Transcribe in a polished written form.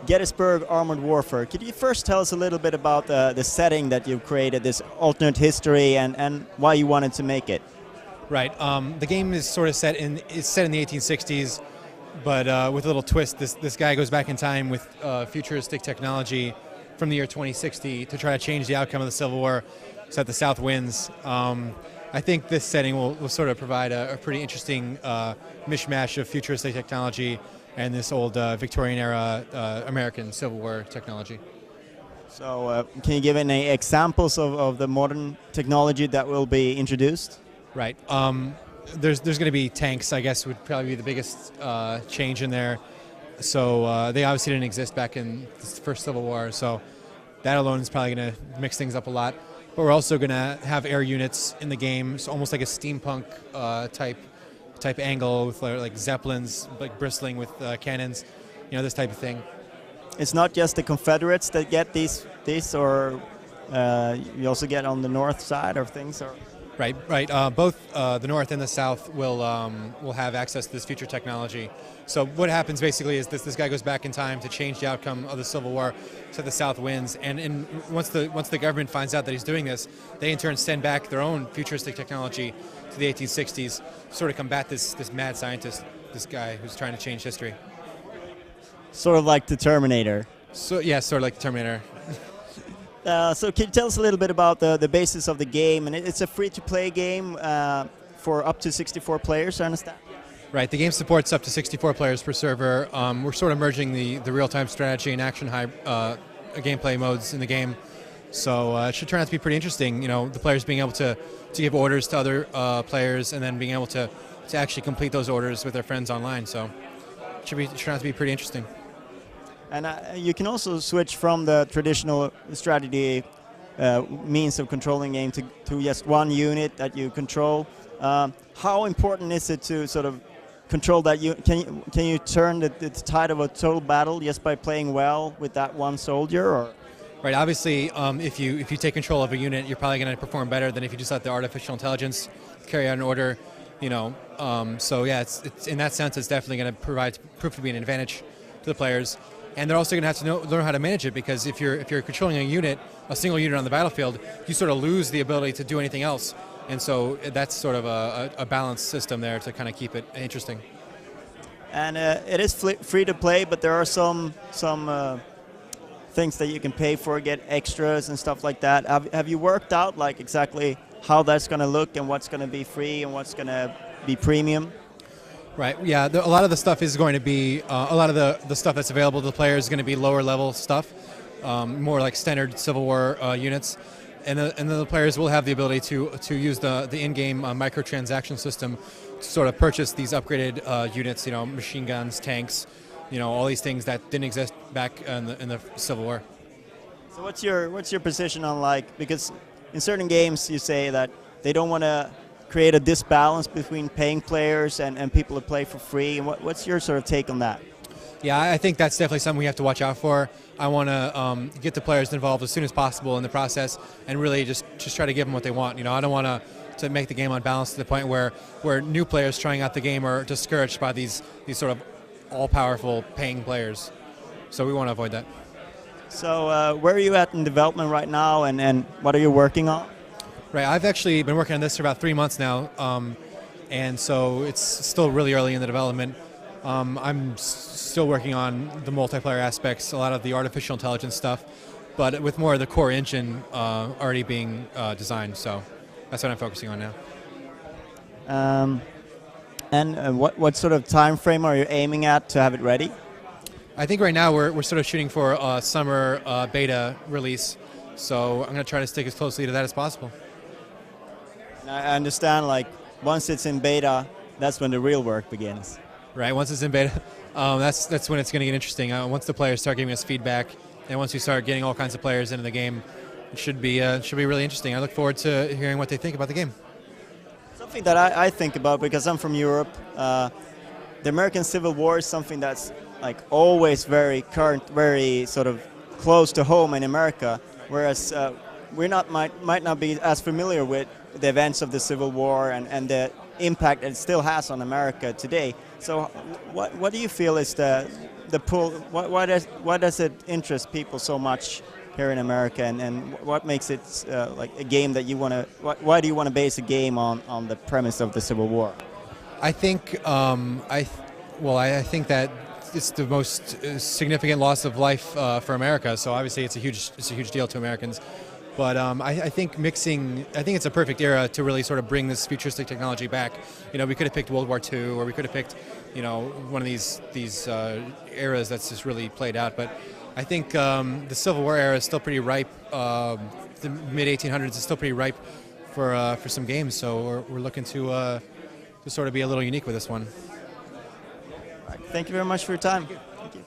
Gettysburg Armored Warfare. Could you first tell us a little bit about the setting that you've created, this alternate history, and why you wanted to make it? Right. The game is sort of set in the 1860s, but with a little twist. This guy goes back in time with futuristic technology from the year 2060 to try to change the outcome of the Civil War, so that the South wins. I think this setting will sort of provide a pretty interesting mishmash of futuristic technology and this old Victorian-era American Civil War technology. So can you give any examples of the modern technology that will be introduced? Right. There's going to be tanks, I guess, would probably be the biggest change in there. So they obviously didn't exist back in the first Civil War, so that alone is probably going to mix things up a lot. But we're also going to have air units in the game, so almost like a steampunk type angle with like zeppelins, like bristling with cannons, this type of thing. It's not just the Confederates that get these, or you also get on the north side of things, or? Right. Both the North and the South will have access to this future technology. So what happens basically is this guy goes back in time to change the outcome of the Civil War, so the South wins. And once the government finds out that he's doing this, they in turn send back their own futuristic technology to the 1860s, sort of combat this mad scientist, this guy who's trying to change history. Sort of like the Terminator. So yeah, sort of like the Terminator. So can you tell us a little bit about the basis of the game? And it's a free-to-play game for up to 64 players, I understand? Right, the game supports up to 64 players per server. We're sort of merging the real-time strategy and action gameplay modes in the game. So it should turn out to be pretty interesting. The players being able to give orders to other players and then being able to actually complete those orders with their friends online. So it should turn out to be pretty interesting. And you can also switch from the traditional strategy means of controlling game to just one unit that you control. How important is it to sort of control that? Can you turn the tide of a total battle just by playing well with that one soldier? Or? Right. Obviously, if you take control of a unit, you're probably going to perform better than if you just let the artificial intelligence carry out an order. So yeah, it's in that sense, it's definitely going to prove to be an advantage to the players. And they're also going to have to learn how to manage it, because if you're controlling a single unit on the battlefield, you sort of lose the ability to do anything else. And so that's sort of a balanced system there to kind of keep it interesting. And it is free to play, but there are some things that you can pay for, get extras and stuff like that. Have you worked out like exactly how that's going to look and what's going to be free and what's going to be premium? Right. Yeah. A lot of the stuff is going to be a lot of the stuff that's available to the players is going to be lower level stuff, more like standard Civil War units, and the players will have the ability to use the in-game microtransaction system to sort of purchase these upgraded units. Machine guns, tanks, all these things that didn't exist back in the Civil War. So what's your position on because in certain games you say that they don't want to create a disbalance between paying players and people who play for free. And what's your sort of take on that? Yeah, I think that's definitely something we have to watch out for. I want to get the players involved as soon as possible in the process and really just try to give them what they want. I don't want to make the game unbalanced to the point where new players trying out the game are discouraged by these sort of all-powerful paying players. So we want to avoid that. So where are you at in development right now, and what are you working on? Right, I've actually been working on this for about 3 months now, and so it's still really early in the development. I'm still working on the multiplayer aspects, a lot of the artificial intelligence stuff, but with more of the core engine already being designed, so that's what I'm focusing on now. And what sort of time frame are you aiming at to have it ready? I think right now we're sort of shooting for a summer beta release, so I'm going to try to stick as closely to that as possible. I understand, once it's in beta, that's when the real work begins. Right, once it's in beta, that's when it's going to get interesting. Once the players start giving us feedback, and once we start getting all kinds of players into the game, it should be really interesting. I look forward to hearing what they think about the game. Something that I think about, because I'm from Europe, the American Civil War is something that's always very current, very sort of close to home in America, whereas we might not be as familiar with the events of the Civil War and the impact it still has on America today. So what do you feel is the pull? Why does it interest people so much here in America, and what makes it like a game that you want to? Why do you want to base a game on the premise of the Civil War? I think I think that it's the most significant loss of life for America. So obviously it's a huge deal to Americans. But I think I think it's a perfect era to really sort of bring this futuristic technology back. You know, we could have picked World War II, or we could have picked, you know, one of these eras that's just really played out. But I think the Civil War era is still pretty ripe. The mid 1800s is still pretty ripe for some games. So we're looking to sort of be a little unique with this one. All right. Thank you very much for your time. Thank you.